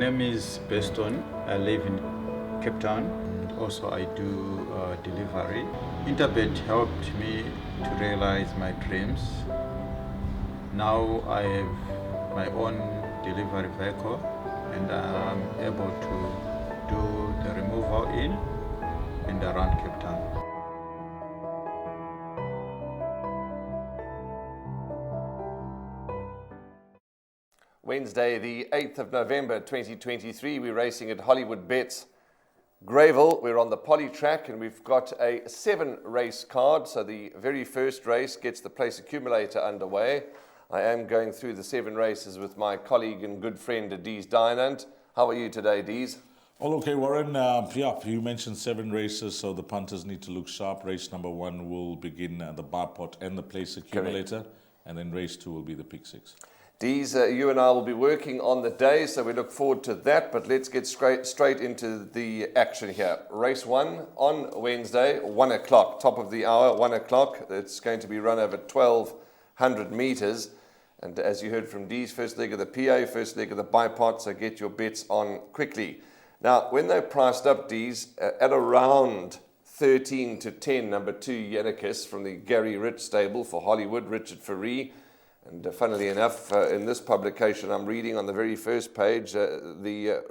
name is Beston. I live in Cape Town. Also, I do delivery. Interbet helped me to realize my dreams. Now I have my own delivery vehicle and I'm able to do the removal in and around Cape Town. Wednesday, the 8th of November 2023, we're racing at Hollywoodbets Greyville. We're on the poly track and we've got a 7-race card. So the very first race gets the place accumulator underway. I am going through the 7 races with my colleague and good friend, Dees Dynant. How are you today, Dees? All okay, Warren. You mentioned 7 races, so the punters need to look sharp. Race number 1 will begin the bar pot and the place accumulator, and then race 2 will be the pick 6. Dees, you and I will be working on the day, so we look forward to that, but let's get straight into the action here. Race 1 on Wednesday, 1 o'clock, top of the hour, 1 o'clock. It's going to be run over 1,200 meters. And as you heard from Dees, first leg of the PA, first leg of the bipod, so get your bets on quickly. Now, when they're priced up, Dees, at around 13 to 10, number 2, Yannicus from the Gary Rich stable for Hollywood, Richard Fourie. And funnily enough, in this publication I'm reading on the very first page, the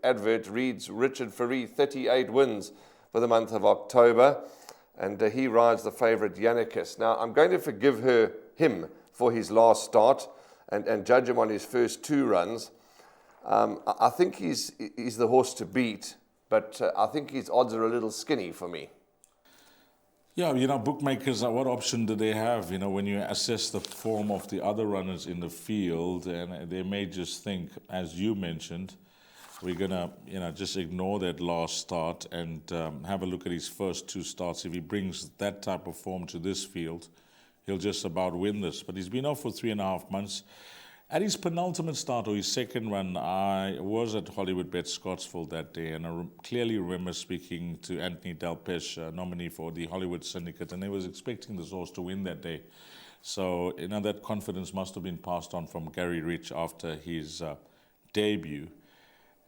advert reads, Richard Fourie, 38 wins for the month of October. And he rides the favourite Yannicus. Now, I'm going to forgive him for his last start and judge him on his first 2 runs. I think he's the horse to beat, but I think his odds are a little skinny for me. Yeah, bookmakers, what option do they have? When you assess the form of the other runners in the field, and they may just think, as you mentioned, we're going to, just ignore that last start and have a look at his first 2 starts. If he brings that type of form to this field, he'll just about win this. But he's been off for 3.5 months. At his penultimate start, or his second run, I was at Hollywoodbets Scottsville that day, and I clearly remember speaking to Anthony Delpesh, nominee for the Hollywood Syndicate, and he was expecting this horse to win that day. So, that confidence must have been passed on from Gary Rich after his debut.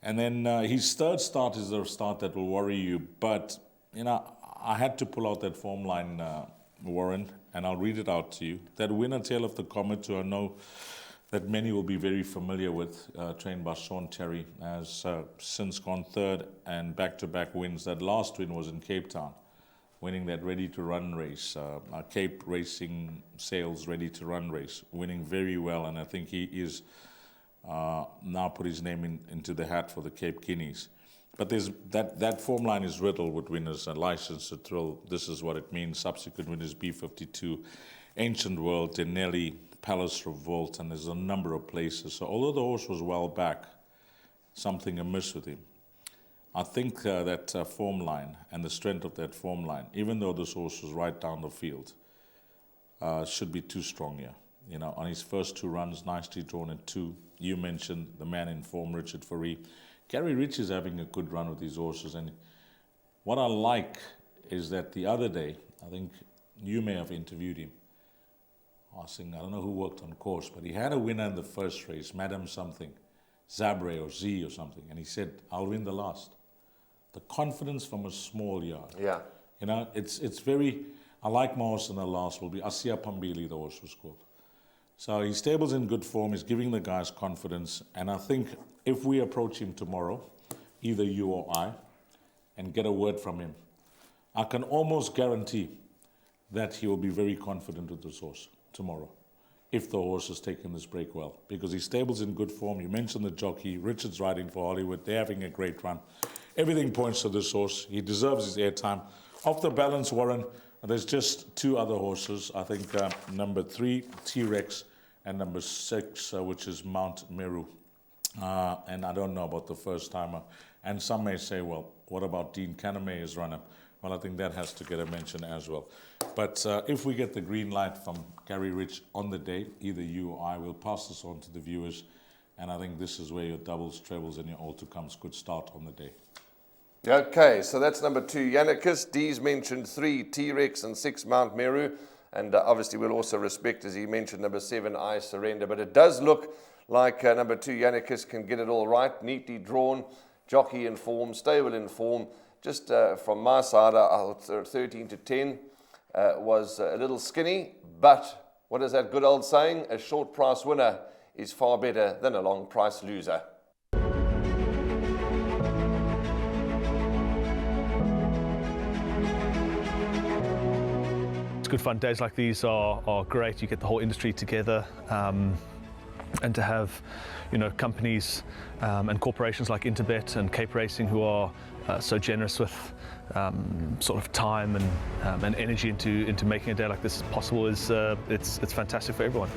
And then his third start is the start that will worry you, but, I had to pull out that form line, Warren, and I'll read it out to you. That winner tail of the Comet, who I know that many will be very familiar with, trained by Sean Terry, has since gone 3rd and back-to-back wins. That last win was in Cape Town, winning that ready-to-run race, Cape Racing Sales ready-to-run race, winning very well, and I think he is now put his name into the hat for the Cape Guineas. But there's that form line is riddled with winners, and License to Thrill, this is what it means. Subsequent winners, B52, Ancient World, Denelli, Palace Revolt, and there's a number of places. So although the horse was well back, something amiss with him. I think that form line and the strength of that form line, even though this horse was right down the field, should be too strong here. On his first 2 runs, nicely drawn at 2. You mentioned the man in form, Richard Fourie. Gary Rich is having a good run with these horses, and what I like is that the other day, I think you may have interviewed him. I don't know who worked on course, but he had a winner in the first race, Madam something, Zabre or Z or something, and he said, I'll win the last. The confidence from a small yard. Yeah. It's very, I like my horse in the last will be Asia Pambili, the horse was called. So his stable's in good form, he's giving the guys confidence, and I think if we approach him tomorrow, either you or I, and get a word from him, I can almost guarantee that he will be very confident with this horse tomorrow, if the horse has taken this break well, because his stable's in good form. You mentioned the jockey, Richard's riding for Hollywood, they're having a great run. Everything points to this horse. He deserves his airtime. Off the balance, Warren, there's just 2 other horses. I think number 3, T-Rex, and number 6, which is Mount Meru. And I don't know about the first timer. And some may say, well, what about Dean Caname, runner? Well, I think that has to get a mention as well. But if we get the green light from Gary Rich on the day, either you or I will pass this on to the viewers. And I think this is where your doubles, trebles, and your all-to-comes could start on the day. Okay, so that's number 2, Yannicus. Dees mentioned 3, T-Rex, and 6, Mount Meru. And obviously we'll also respect, as he mentioned, number 7, I Surrender. But it does look like number 2, Yannicus, can get it all right, neatly drawn, jockey in form, stable in form. Just from my side, I thought 13 to 10 was a little skinny, but what is that good old saying? A short price winner is far better than a long price loser. It's good fun. Days like these are great. You get the whole industry together, and to have, companies and corporations like Interbet and Cape Racing who are so generous with sort of time and energy into making a day like this possible is it's fantastic for everyone.